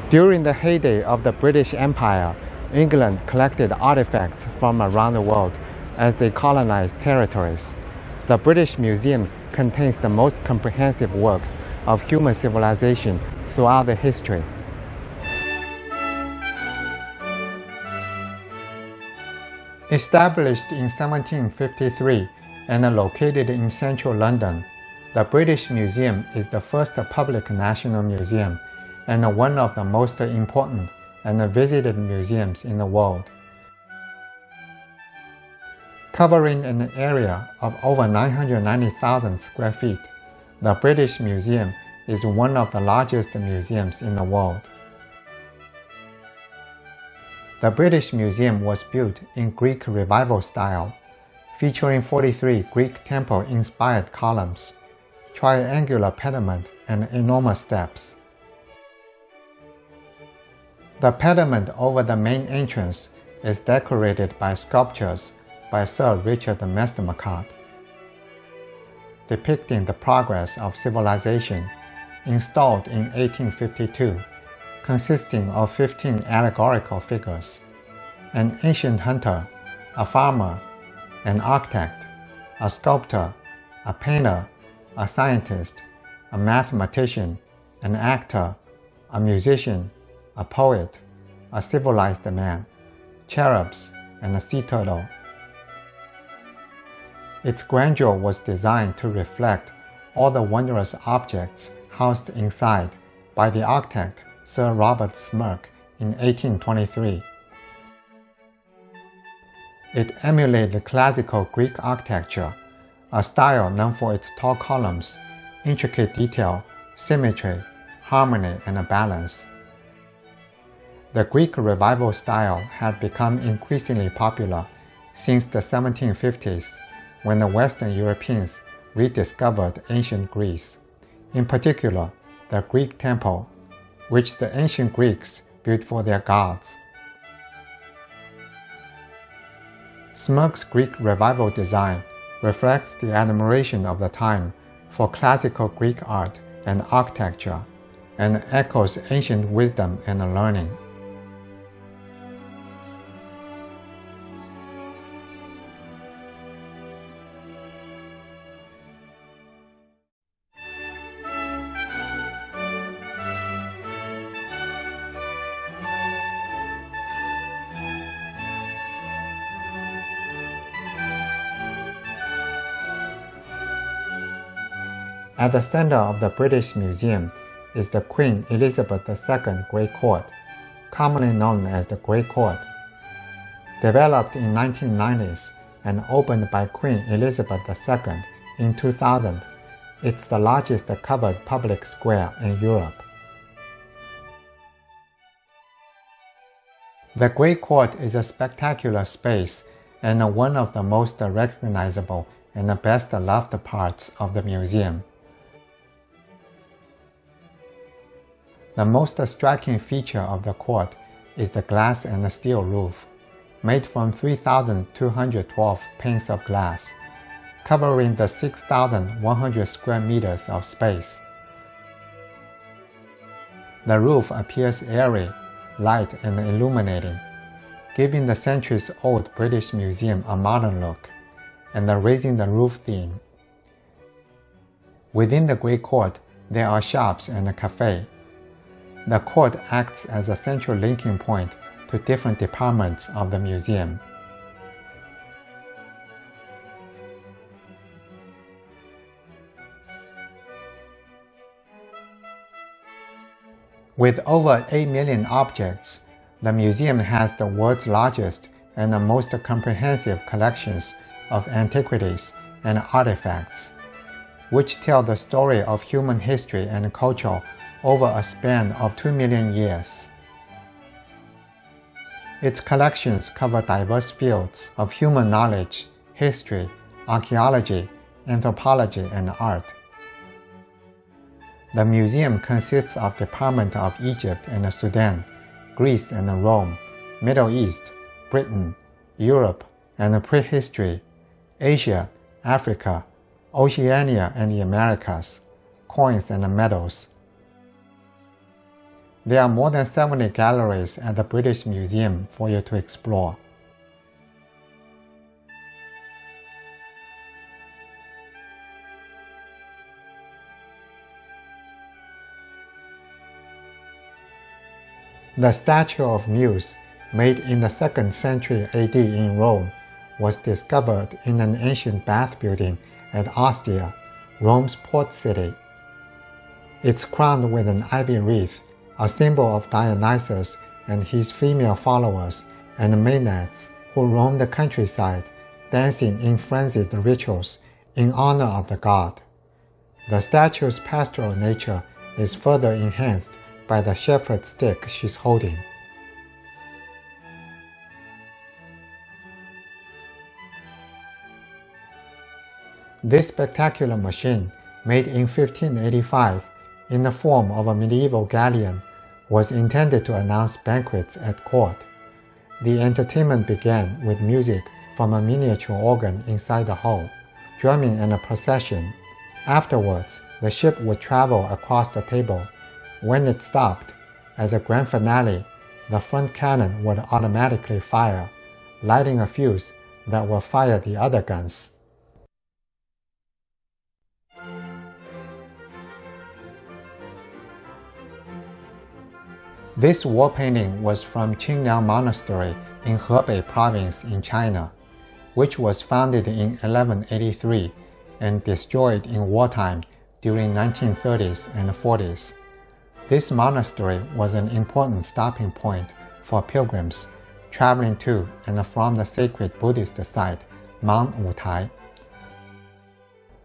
During the heyday of the British Empire, England collected artifacts from around the world as they colonized territories. The British Museum contains the most comprehensive works of human civilization throughout the history. Established in 1753 and located in central London, the British Museum is the first public national museum and one of the most important and visited museums in the world. Covering an area of over 990,000 square feet, the British Museum is one of the largest museums in the world. The British Museum was built in Greek Revival style, featuring 43 Greek temple-inspired columns, triangular pediment, and enormous steps. The pediment over the main entrance is decorated by sculptures by Sir Richard Mestemacher, depicting the progress of civilization, installed in 1852, consisting of 15 allegorical figures: an ancient hunter, a farmer, an architect, a sculptor, a painter, a scientist, a mathematician, an actor, a musician, a poet, a civilized man, cherubs, and a sea turtle. Its grandeur was designed to reflect all the wondrous objects housed inside by the architect Sir Robert Smirke in 1823. It emulated classical Greek architecture, a style known for its tall columns, intricate detail, symmetry, harmony, and balance. The Greek Revival style had become increasingly popular since the 1750s, when the Western Europeans rediscovered ancient Greece, in particular the Greek temple, which the ancient Greeks built for their gods. Smirke's Greek Revival design reflects the admiration of the time for classical Greek art and architecture, and echoes ancient wisdom and learning. At the center of the British Museum is the Queen Elizabeth II Great Court, commonly known as the Great Court. Developed in 1990s and opened by Queen Elizabeth II in 2000, it's the largest covered public square in Europe. The Great Court is a spectacular space and one of the most recognizable and best loved parts of the museum. The most striking feature of the court is the glass and steel roof, made from 3,212 panes of glass, covering the 6,100 square meters of space. The roof appears airy, light, and illuminating, giving the centuries-old British Museum a modern look, and raising the roof theme. Within the Great Court, there are shops and a cafe. The court acts as a central linking point to different departments of the museum. With over 8 million objects, the museum has the world's largest and the most comprehensive collections of antiquities and artifacts, which tell the story of human history and culture over a span of 2 million years. Its collections cover diverse fields of human knowledge, history, archaeology, anthropology, and art. The museum consists of Departments of Egypt and Sudan, Greece and Rome, Middle East, Britain, Europe, and prehistory, Asia, Africa, Oceania and the Americas, coins and medals. There are more than 70 galleries at the British Museum for you to explore. The statue of Muse, made in the 2nd century AD in Rome, was discovered in an ancient bath building at Ostia, Rome's port city. It's crowned with an ivy wreath, a symbol of Dionysus and his female followers and Maenads who roam the countryside, dancing in frenzied rituals in honor of the god. The statue's pastoral nature is further enhanced by the shepherd's stick she's holding. This spectacular machine, made in 1585 in the form of a medieval galleon, was intended to announce banquets at court. The entertainment began with music from a miniature organ inside the hull, drumming and a procession. Afterwards, the ship would travel across the table. When it stopped, as a grand finale, the front cannon would automatically fire, lighting a fuse that will fire the other guns. This wall painting was from Qingliang Monastery in Hebei Province in China, which was founded in 1183 and destroyed in wartime during 1930s and 40s. This monastery was an important stopping point for pilgrims traveling to and from the sacred Buddhist site, Mount Wutai.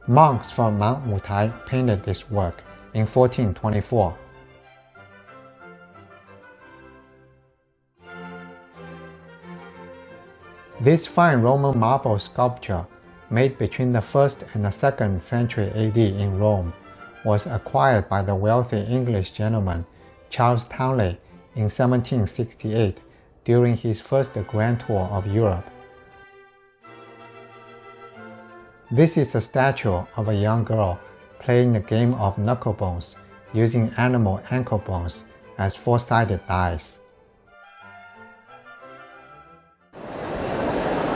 Monks from Mount Wutai painted this work in 1424. This fine Roman marble sculpture, made between the 1st and the 2nd century AD in Rome, was acquired by the wealthy English gentleman Charles Townley in 1768 during his first grand tour of Europe. This is a statue of a young girl playing the game of knucklebones using animal ankle bones as four-sided dice.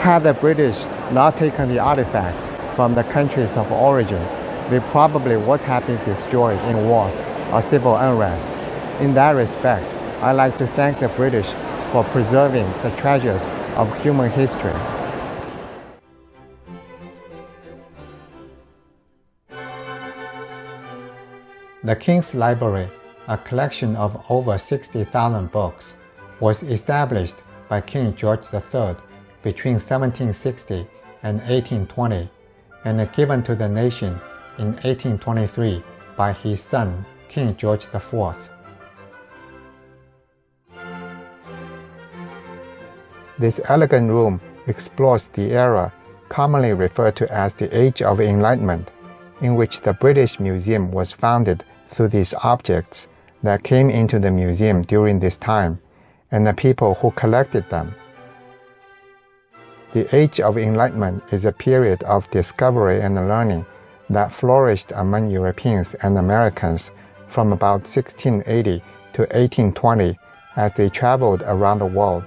Had the British not taken the artifacts from the countries of origin, they probably would have been destroyed in wars or civil unrest. In that respect, I'd like to thank the British for preserving the treasures of human history. The King's Library, a collection of over 60,000 books, was established by King George III between 1760 and 1820 and given to the nation in 1823 by his son, King George IV. This elegant room explores the era commonly referred to as the Age of Enlightenment, in which the British Museum was founded through these objects that came into the museum during this time and the people who collected them. The Age of Enlightenment is a period of discovery and learning that flourished among Europeans and Americans from about 1680 to 1820 as they traveled around the world.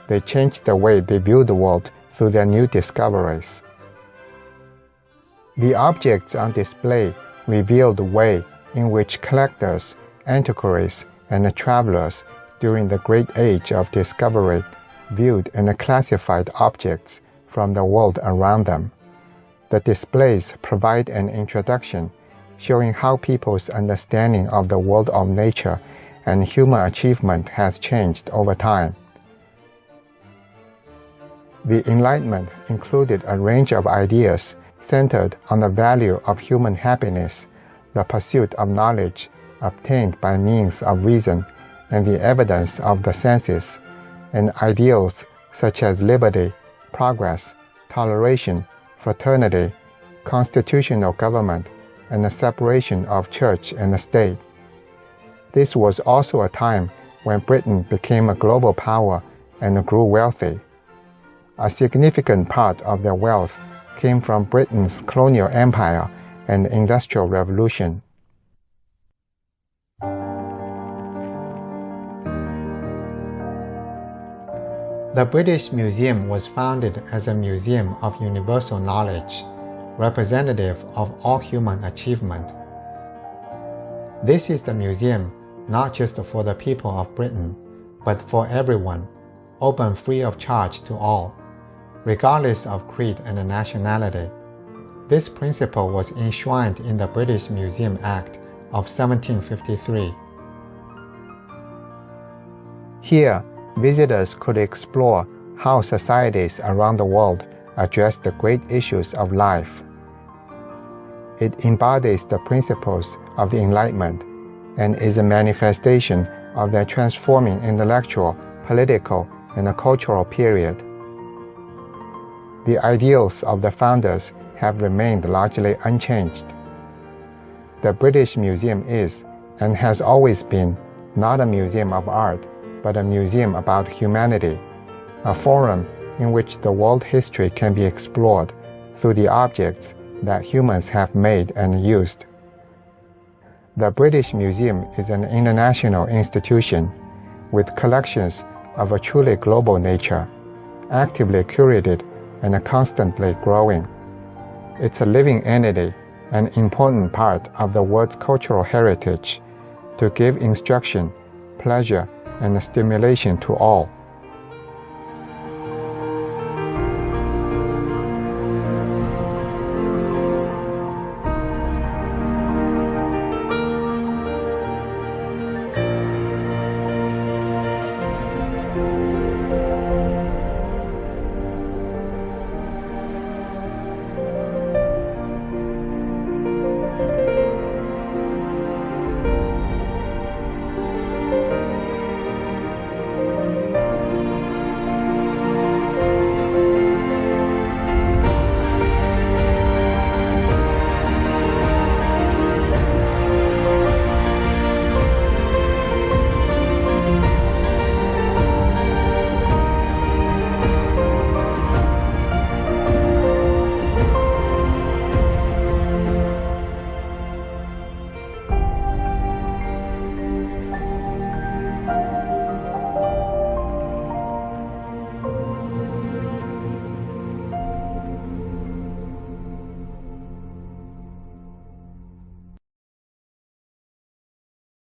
They changed the way they viewed the world through their new discoveries. The objects on display reveal the way in which collectors, antiquaries, and travelers during the Great Age of Discovery viewed and classified objects from the world around them. The displays provide an introduction showing how people's understanding of the world of nature and human achievement has changed over time. The Enlightenment included a range of ideas centered on the value of human happiness, the pursuit of knowledge obtained by means of reason and the evidence of the senses, and ideals such as liberty, progress, toleration, fraternity, constitutional government, and the separation of church and state. This was also a time when Britain became a global power and grew wealthy. A significant part of their wealth came from Britain's colonial empire and Industrial Revolution. The British Museum was founded as a museum of universal knowledge, representative of all human achievement. This is the museum not just for the people of Britain, but for everyone, open free of charge to all, regardless of creed and nationality. This principle was enshrined in the British Museum Act of 1753. Here, visitors could explore how societies around the world address the great issues of life. It embodies the principles of the Enlightenment and is a manifestation of their transforming intellectual, political, and cultural period. The ideals of the founders have remained largely unchanged. The British Museum is, and has always been, not a museum of art, but a museum about humanity, a forum in which the world history can be explored through the objects that humans have made and used. The British Museum is an international institution with collections of a truly global nature, actively curated and constantly growing. It's a living entity, an important part of the world's cultural heritage, to give instruction, pleasure, and stimulation to all.